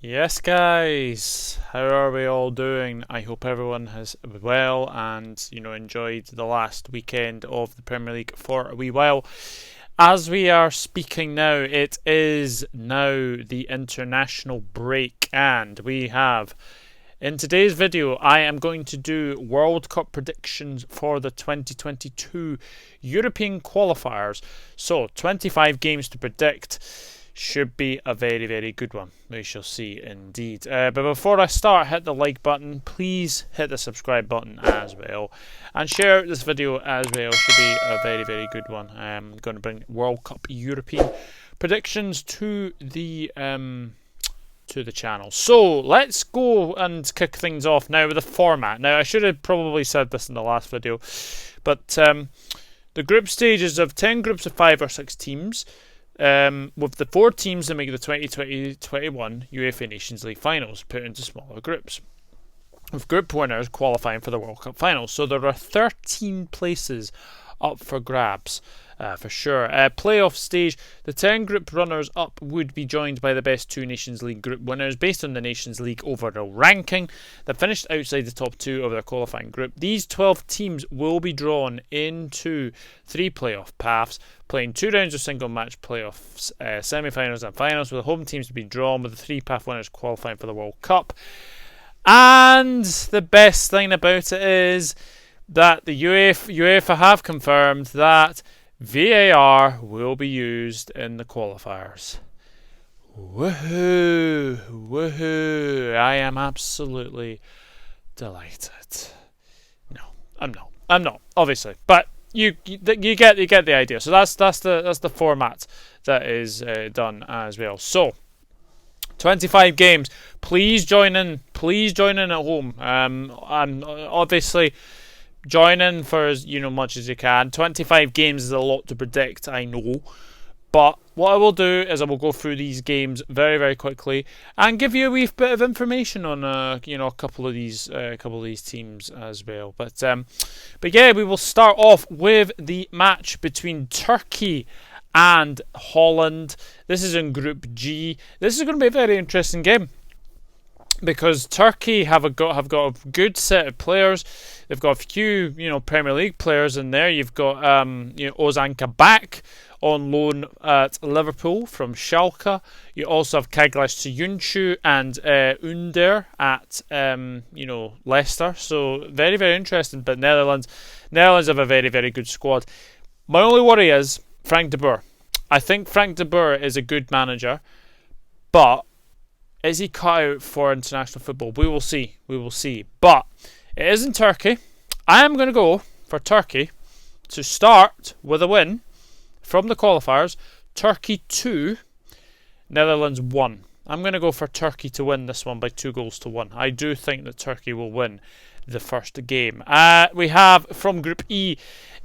Yes, guys, how are we all doing? I hope everyone has well and enjoyed the last weekend of the Premier League for a wee while. As we are speaking now, it is now the international break, and we have in today's video I am going to do World Cup predictions for the 2022 European Qualifiers. So 25 games to predict. Should be a very, very good one. We shall see indeed. But before I start, hit the like button. Please hit the subscribe button as well. And share out this video as well. Should be a very, very good one. I'm going to bring World Cup European predictions to the channel. So let's go and kick things off now with the format. Now I should have probably said this in the last video. But the group stages of 10 groups of 5 or 6 teams. With the 4 teams that make the 2020-21 UEFA Nations League finals put into smaller groups, with group winners qualifying for the World Cup finals. So there are 13 places up for grabs, for sure. Playoff stage, the 10 group runners up would be joined by the best 2 Nations League group winners based on the Nations League overall ranking that finished outside the top 2 of their qualifying group. These 12 teams will be drawn into 3 playoff paths, playing 2 rounds of single match playoffs, semi-finals and finals, with the home teams to be drawn, with the 3 path winners qualifying for the World Cup. And the best thing about it is that the UEFA have confirmed that VAR will be used in the qualifiers. Woohoo! Woohoo! I am absolutely delighted. No, I'm not, obviously, but you get the idea. So that's the format that is done as well. So 25 games. Please join in. Please join in at home. And obviously join in for as much as you can. 25 games is a lot to predict, I know, but what I will do is I will go through these games very, very quickly and give you a wee bit of information on a couple of these teams as well. But yeah, we will start off with the match between Turkey and Holland. This is in Group G. This is going to be a very interesting game, because Turkey have got a good set of players. They've got a few Premier League players in there. You've got Ozan Kabak on loan at Liverpool from Schalke. You also have Kaglas Soyuncu and Under at Leicester. So very, very interesting. But Netherlands have a very, very good squad. My only worry is Frank de Boer. I think Frank de Boer is a good manager, but is he cut out for international football? We will see. We will see. But it is in Turkey. I am going to go for Turkey to start with a win from the qualifiers. Turkey 2, Netherlands 1. I'm going to go for Turkey to win this one by 2-1. I do think that Turkey will win the first game. We have from Group E,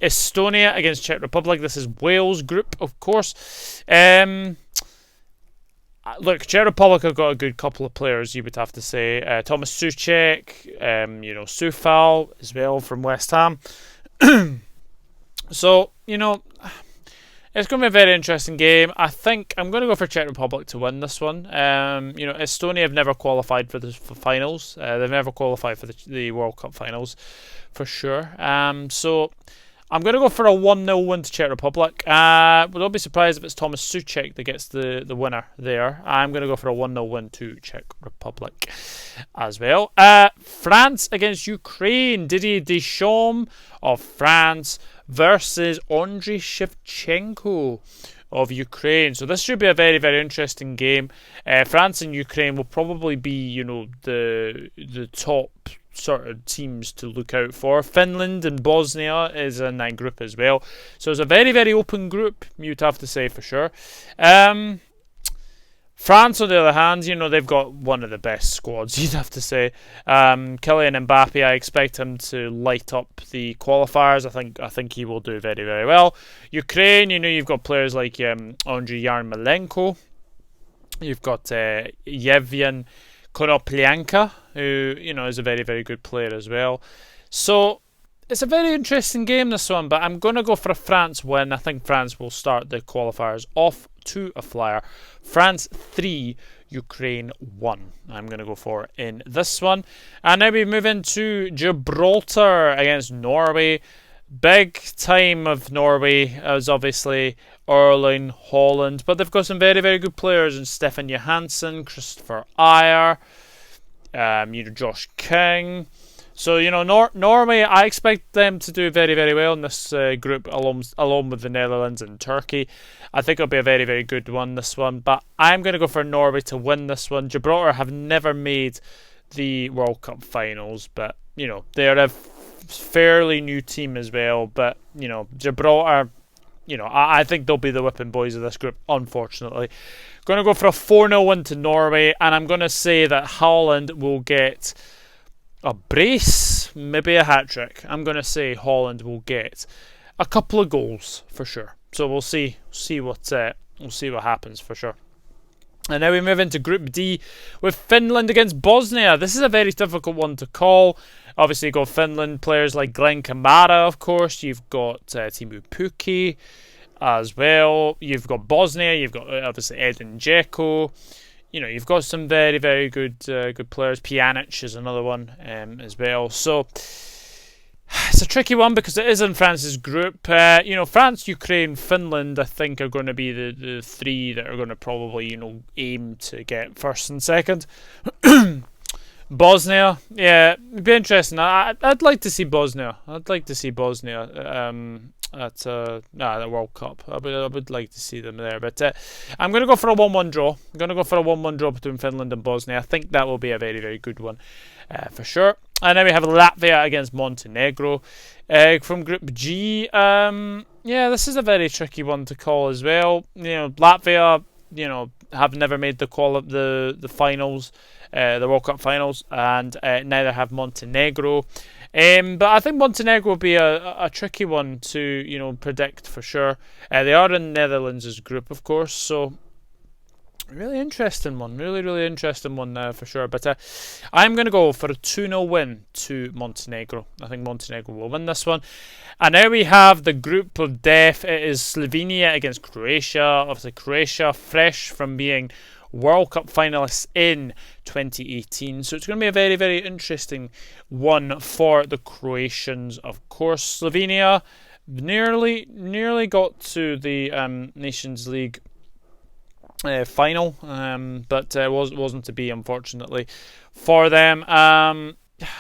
Estonia against Czech Republic. This is Wales group, of course. Look, Czech Republic have got a good couple of players, you would have to say. Thomas Souček, Soufal as well from West Ham. So, it's going to be a very interesting game. I think I'm going to go for Czech Republic to win this one. Estonia have never qualified for the finals. They've never qualified for the World Cup finals, for sure. So I'm going to go for a 1-0 win to Czech Republic. But don't be surprised if it's Thomas Souček that gets the winner there. I'm going to go for a 1-0 win to Czech Republic as well. France against Ukraine. Didier Deschamps of France versus Andriy Shevchenko of Ukraine. So this should be a very, very interesting game. France and Ukraine will probably be, the top sort of teams to look out for. Finland and Bosnia is in that group as well. So it's a very, very open group, you'd have to say, for sure. France, on the other hand, they've got one of the best squads, you'd have to say. Kylian Mbappe, I expect him to light up the qualifiers. I think he will do very, very well. Ukraine, you've got players like Andriy Yarmolenko. You've got Yevhen Konoplyanka, who is a very, very good player as well. So it's a very interesting game, this one, but I'm going to go for a France win. I think France will start the qualifiers off to a flyer. France 3, Ukraine 1. I'm going to go for in this one. And now we move into Gibraltar against Norway. Big time of Norway as obviously Erling Haaland, but they've got some very, very good players in Stefan Johansson, Christopher Ayer, Josh King. So, Norway, I expect them to do very, very well in this group along with the Netherlands and Turkey. I think it'll be a very, very good one, this one. But I'm going to go for Norway to win this one. Gibraltar have never made the World Cup finals, but, they're a fairly new team as well. But, Gibraltar, I think they'll be the whipping boys of this group, unfortunately. Going to go for a 4-0 win to Norway, and I'm going to say that Haaland will get a brace, maybe a hat-trick. I'm going to say Haaland will get a couple of goals for sure. So we'll see what happens for sure. And now we move into Group D with Finland against Bosnia. This is a very difficult one to call. Obviously, you've got Finland players like Glenn Kamara, of course. You've got Timu Pukki as well. You've got Bosnia. You've got obviously Edin Dzeko. You've got some very, very good players. Pjanic is another one as well. So it's a tricky one because it is in France's group. France, Ukraine, Finland, I think are going to be the three that are going to probably, aim to get first and second. Bosnia, yeah, it'd be interesting. I'd like to see Bosnia. At the World Cup. I would like to see them there. But I'm going to go for a 1-1 draw. I'm going to go for a 1-1 draw between Finland and Bosnia. I think that will be a very, very good one for sure. And then we have Latvia against Montenegro. From Group G, this is a very tricky one to call as well. Latvia, have never made the finals, the World Cup finals, and neither have Montenegro. But I think Montenegro will be a tricky one to predict for sure. They are in Netherlands' group, of course, so really interesting one. Really interesting one for sure. But I'm going to go for a 2-0 win to Montenegro. I think Montenegro will win this one. And now we have the group of death. It is Slovenia against Croatia. Obviously, Croatia fresh from being World Cup finalists in 2018. So it's going to be a very, very interesting one for the Croatians, of course. Slovenia nearly got to the Nations League final, but wasn't to be, unfortunately, for them.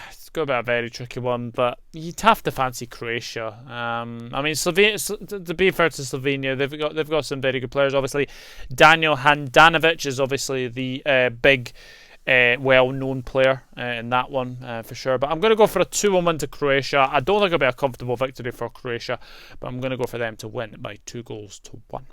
It's going to be a very tricky one, but you'd have to fancy Croatia. Slovenia, to be fair to Slovenia, they've got some very good players. Obviously, Daniel Handanovic is obviously the big, well-known player in that one for sure. But I'm going to go for a 2-1 win to Croatia. I don't think it'll be a comfortable victory for Croatia, but I'm going to go for them to win by 2-1.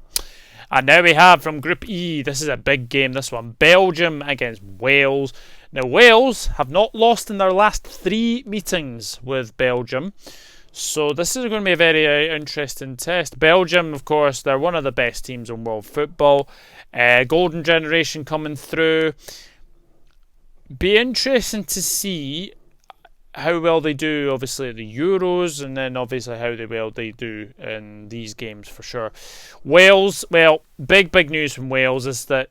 And now we have from Group E, this is a big game, this one, Belgium against Wales. Now, Wales have not lost in their last 3 meetings with Belgium. So this is going to be a very interesting test. Belgium, of course, they're one of the best teams in world football. Golden generation coming through. Be interesting to see how well they do, obviously, at the Euros, and then obviously how well they do in these games for sure. Wales, well, big news from Wales is that,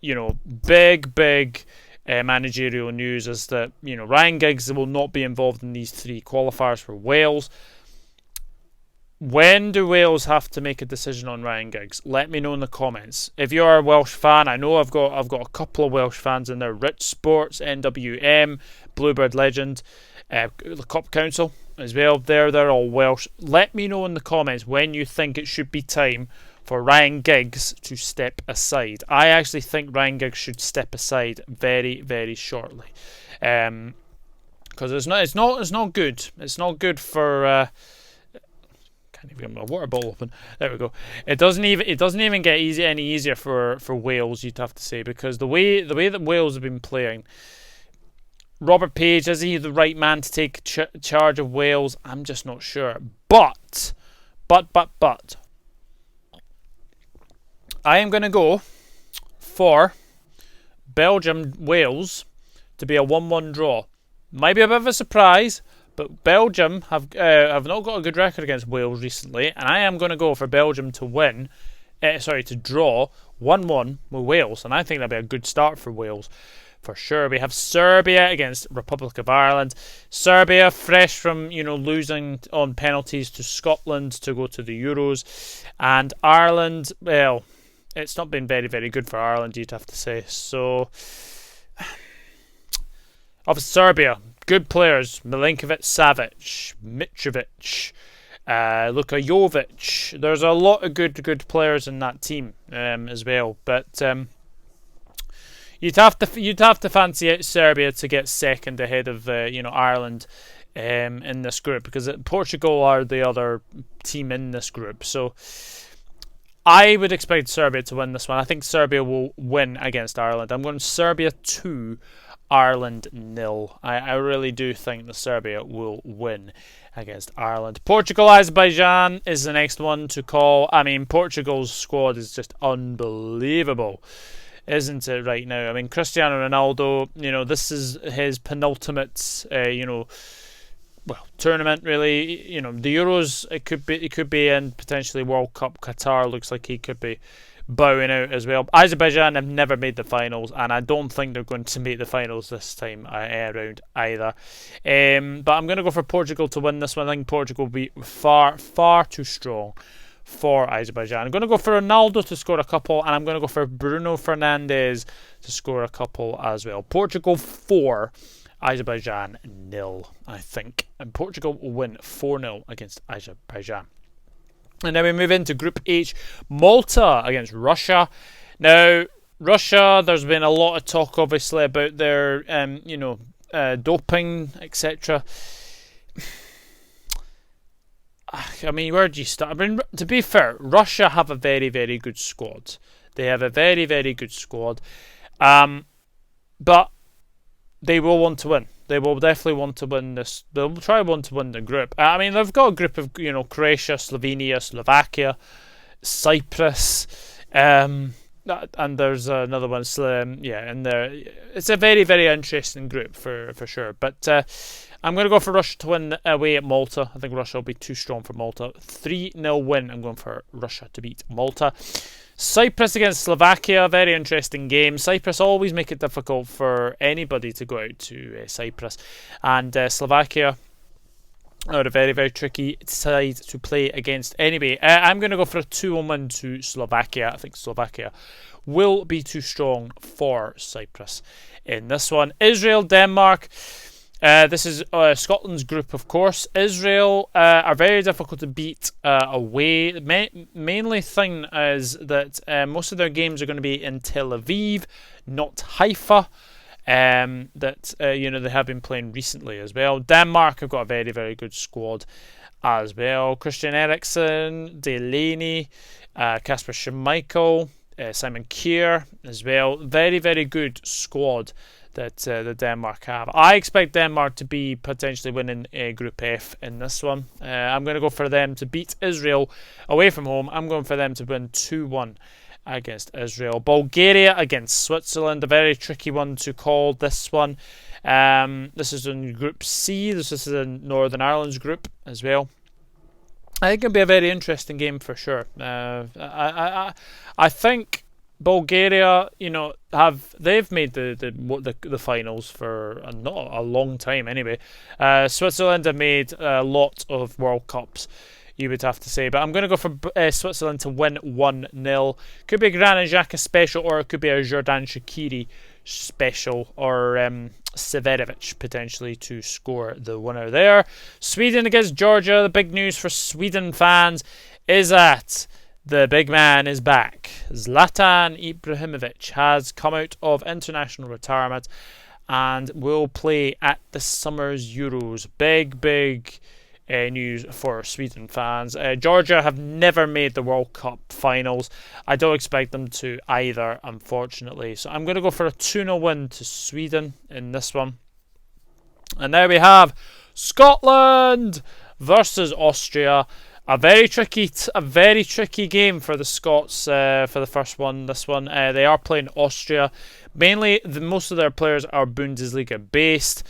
big managerial news is that, Ryan Giggs will not be involved in these 3 qualifiers for Wales. When do Wales have to make a decision on Ryan Giggs? Let me know in the comments. If you're a Welsh fan, I know I've got a couple of Welsh fans in there. Rich Sports, NWM, Bluebird Legend, the Cup Council as well. They're all Welsh. Let me know in the comments when you think it should be time for Ryan Giggs to step aside. I actually think Ryan Giggs should step aside very, very shortly, because it's not good. It's not good for. Can't even get my water bottle open. There we go. It doesn't even get any easier for Wales. You'd have to say, because the way that Wales have been playing. Robert Page, is he the right man to take charge of Wales? I'm just not sure. But I am going to go for Belgium-Wales to be a 1-1 draw. Might be a bit of a surprise, but Belgium have not got a good record against Wales recently, and I am going to go for Belgium to win to draw 1-1 with Wales, and I think that'll be a good start for Wales. For sure. We have Serbia against Republic of Ireland. Serbia, fresh from losing on penalties to Scotland to go to the Euros, and Ireland. Well, it's not been very, very good for Ireland, you'd have to say. So, of Serbia, good players: Milinkovic, Savic, Mitrovic, Luka Jovic. There's a lot of good players in that team as well, but. You'd have to fancy out Serbia to get second ahead of Ireland in this group, because Portugal are the other team in this group. So I would expect Serbia to win this one. I think Serbia will win against Ireland. I'm going Serbia 2, Ireland 0. I really do think that Serbia will win against Ireland. Portugal, Azerbaijan is the next one to call. I mean, Portugal's squad is just unbelievable, isn't it, right now? I mean, Cristiano Ronaldo, this is his penultimate, tournament, really. The Euros, it could be in potentially World Cup. Qatar looks like he could be bowing out as well. Azerbaijan have never made the finals, and I don't think they're going to make the finals this time around either. But I'm going to go for Portugal to win this one. I think Portugal will be far, far too strong for Azerbaijan. I'm going to go for Ronaldo to score a couple, and I'm going to go for Bruno Fernandes to score a couple as well. Portugal 4, Azerbaijan 0, I think. And Portugal will win 4-0 against Azerbaijan. And then we move into Group H. Malta against Russia. Now, Russia, there's been a lot of talk, obviously, about their, doping, etc. I mean, where do you start? I mean, to be fair, Russia have a very, very good squad. They have a very, very good squad. But they will want to win. They will definitely want to win this. They'll want to win the group. I mean, they've got a group of, Croatia, Slovenia, Slovakia, Cyprus, and there's another one, in there. It's a very, very interesting group for sure. But I'm going to go for Russia to win away at Malta. I think Russia will be too strong for Malta. 3-0 win. I'm going for Russia to beat Malta. Cyprus against Slovakia. Very interesting game. Cyprus always make it difficult for anybody to go out to Cyprus. And Slovakia are a very, very tricky side to play against anyway. I'm going to go for a 2-1 win to Slovakia. I think Slovakia will be too strong for Cyprus in this one. Israel, Denmark. This is Scotland's group, of course. Israel are very difficult to beat away. Mainly thing is that most of their games are going to be in Tel Aviv, not Haifa. That they have been playing recently as well. Denmark have got a very, very good squad as well. Christian Eriksen, Delaney, Kasper Schmeichel, Simon Kjær as well. Very, very good squad that the Denmark have. I expect Denmark to be potentially winning Group F in this one. I'm going to go for them to beat Israel away from home. I'm going for them to win 2-1 against Israel. Bulgaria against Switzerland. A very tricky one to call, this one. This is in Group C. This is in Northern Ireland's group as well. I think it'll be a very interesting game for sure. I think Bulgaria, they've made the finals for not a long time anyway. Switzerland have made a lot of World Cups, you would have to say. But I'm going to go for Switzerland to win 1-0. Could be a Granit Xhaka special, or it could be a Xherdan Shaqiri special, or Severovic potentially to score the winner there. Sweden against Georgia. The big news for Sweden fans is that the big man is back. Zlatan Ibrahimovic has come out of international retirement and will play at the summer's Euros. Big news for Sweden fans. Georgia have never made the World Cup finals. I don't expect them to either, unfortunately. So I'm going to go for a 2-0 win to Sweden in this one. And there we have Scotland versus Austria. A very tricky game for the Scots for the first one. This one, they are playing Austria. Mainly, most of their players are Bundesliga based,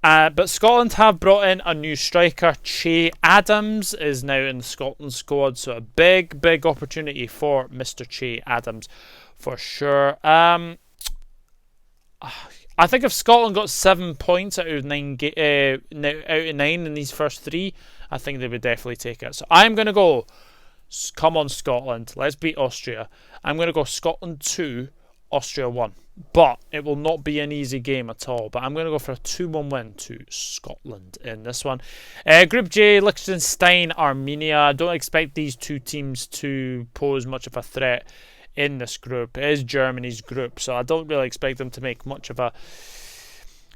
But Scotland have brought in a new striker. Che Adams is now in the Scotland squad, so a big opportunity for Mr. Che Adams for sure. I think if Scotland got 7 points out of 9 in these first 3, I think they would definitely take it. So I'm going to go, come on Scotland, let's beat Austria. I'm going to go Scotland 2, Austria 1. But it will not be an easy game at all. But I'm going to go for a 2-1 win to Scotland in this one. Group J, Liechtenstein, Armenia. I don't expect these two teams to pose much of a threat in this group. It is Germany's group, so I don't really expect them to make much of an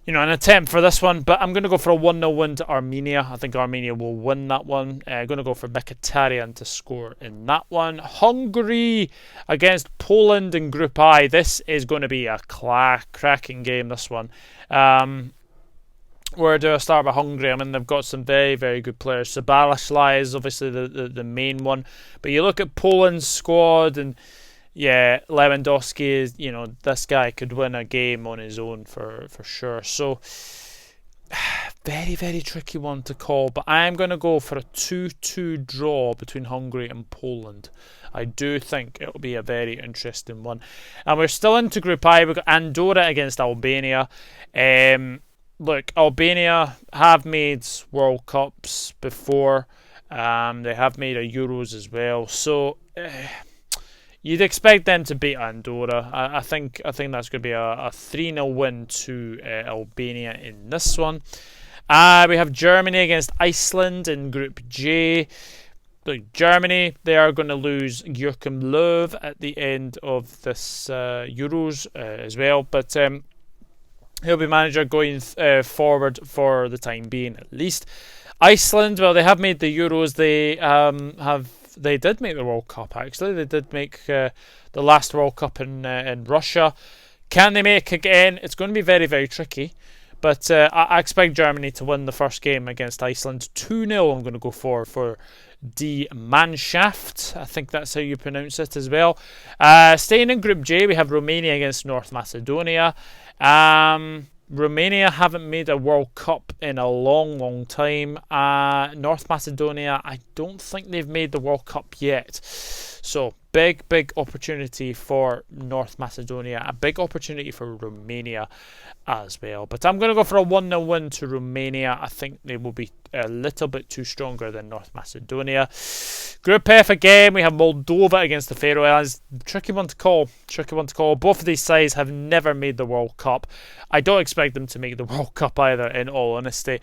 attempt for this one. But I'm going to go for a 1-0 win to Armenia. I think Armenia will win that one. I'm going to go for Mkhitaryan to score in that one. Hungary against Poland in Group I. This is going to be a cracking game, this one. Where do I start with Hungary? I mean, they've got some very good players. Sabalashlai is obviously the main one. But you look at Poland's squad and yeah, Lewandowski is, this guy could win a game on his own for sure. So, very tricky one to call. But I am going to go for a 2-2 draw between Hungary and Poland. I do think it will be a very interesting one. And we're still into Group I. We've got Andorra against Albania. Look, Albania have made World Cups before. They have made a Euros as well. So you'd expect them to beat Andorra. I think that's going to be a 3-0 win to Albania in this one. We have Germany against Iceland in Group J. Look, Germany, they are going to lose Joachim Löw at the end of this Euros as well. But he'll be manager going forward for the time being at least. Iceland, well, they have made the Euros. They did make the World Cup, actually. They did make the last World Cup in Russia. Can they make again? It's going to be very tricky. But I expect Germany to win the first game against Iceland. 2-0 I'm going to go for Die Mannschaft. I think that's how you pronounce it as well. Staying in Group J, we have Romania against North Macedonia. Romania haven't made a World Cup in a long time. North Macedonia, I don't think they've made the World Cup yet. So, big opportunity for North Macedonia. A big opportunity for Romania as well. But I'm going to go for a 1-0 win to Romania. I think they will be a little bit too stronger than North Macedonia. Group F again, we have Moldova against the Faroe Islands. Tricky one to call. Both of these sides have never made the World Cup. I don't expect them to make the World Cup either, in all honesty.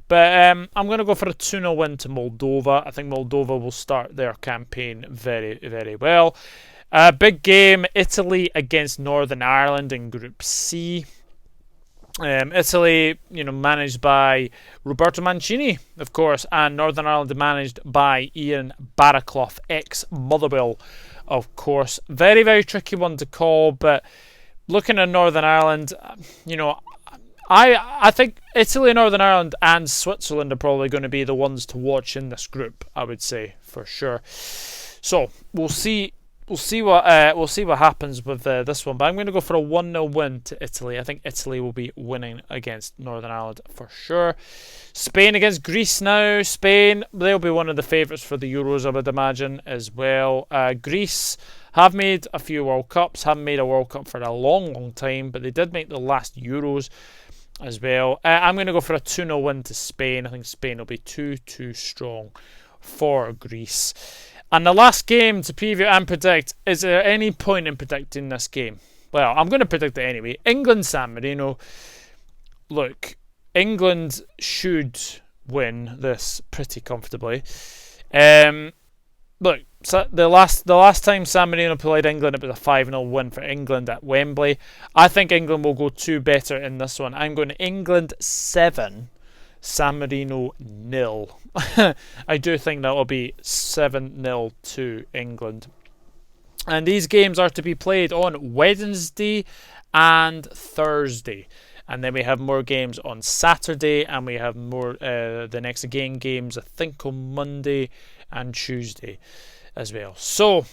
But I'm going to go for a 2-0 win to Moldova. I think Moldova will start their campaign very well. Big game, Italy against Northern Ireland in Group C. Italy, managed by Roberto Mancini, of course, and Northern Ireland managed by Ian Barraclough, ex-Motherwell, of course. Very tricky one to call, but looking at Northern Ireland, I think Italy, Northern Ireland and Switzerland are probably going to be the ones to watch in this group, I would say, for sure. So, we'll see what happens with this one, but I'm going to go for a 1-0 win to Italy. I think Italy will be winning against Northern Ireland for sure. Spain against Greece now. Spain, they'll be one of the favourites for the Euros, I would imagine, as well. Greece have made a few World Cups, haven't made a World Cup for a long time, but they did make the last Euros as well. I'm going to go for a 2-0 win to Spain. I think Spain will be too strong for Greece. And the last game to preview and predict, is there any point in predicting this game? Well, I'm going to predict it anyway. England, San Marino. Look, England should win this pretty comfortably. Look, so the last time San Marino played England, it was a 5-0 win for England at Wembley. I think England will go 2 better in this one. I'm going England 7, San Marino 0. I do think that will be 7-0 to England. And these games are to be played on Wednesday and Thursday. And then we have more games on Saturday, and we have more the next games, I think, on Monday and Tuesday as well. So,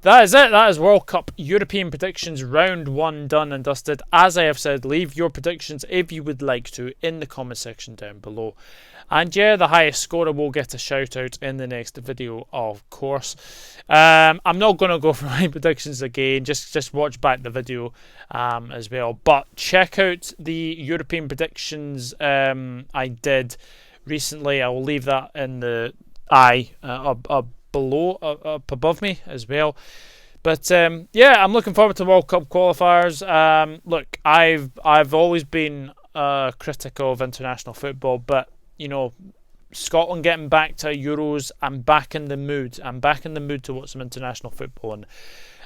That is it. That is World Cup European predictions round 1 done and dusted. As I have said, leave your predictions if you would like to in the comment section down below. And yeah, the highest scorer will get a shout out in the next video, of course. I'm not going to go for my predictions again. Just watch back the video as well. But check out the European predictions I did recently. I will leave that in the below, up above me as well. But yeah, I'm looking forward to World Cup qualifiers. Look, I've always been a critic of international football, but you know, Scotland getting back to Euros, I'm back in the mood. I'm back in the mood to watch some international football, and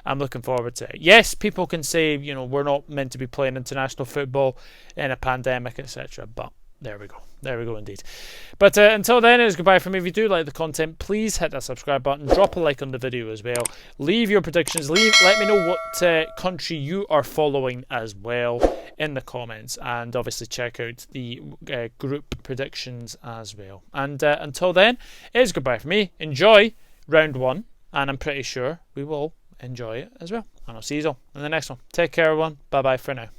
I'm looking forward to it. Yes, people can say, you know, we're not meant to be playing international football in a pandemic, etc. But there we go. There we go indeed. But until then, it's goodbye from me. If you do like the content, please hit that subscribe button. Drop a like on the video as well. Leave your predictions. Let me know what country you are following as well in the comments. And obviously check out the group predictions as well. And until then, it's goodbye from me. Enjoy round 1. And I'm pretty sure we will enjoy it as well. And I'll see you all in the next one. Take care, everyone. Bye-bye for now.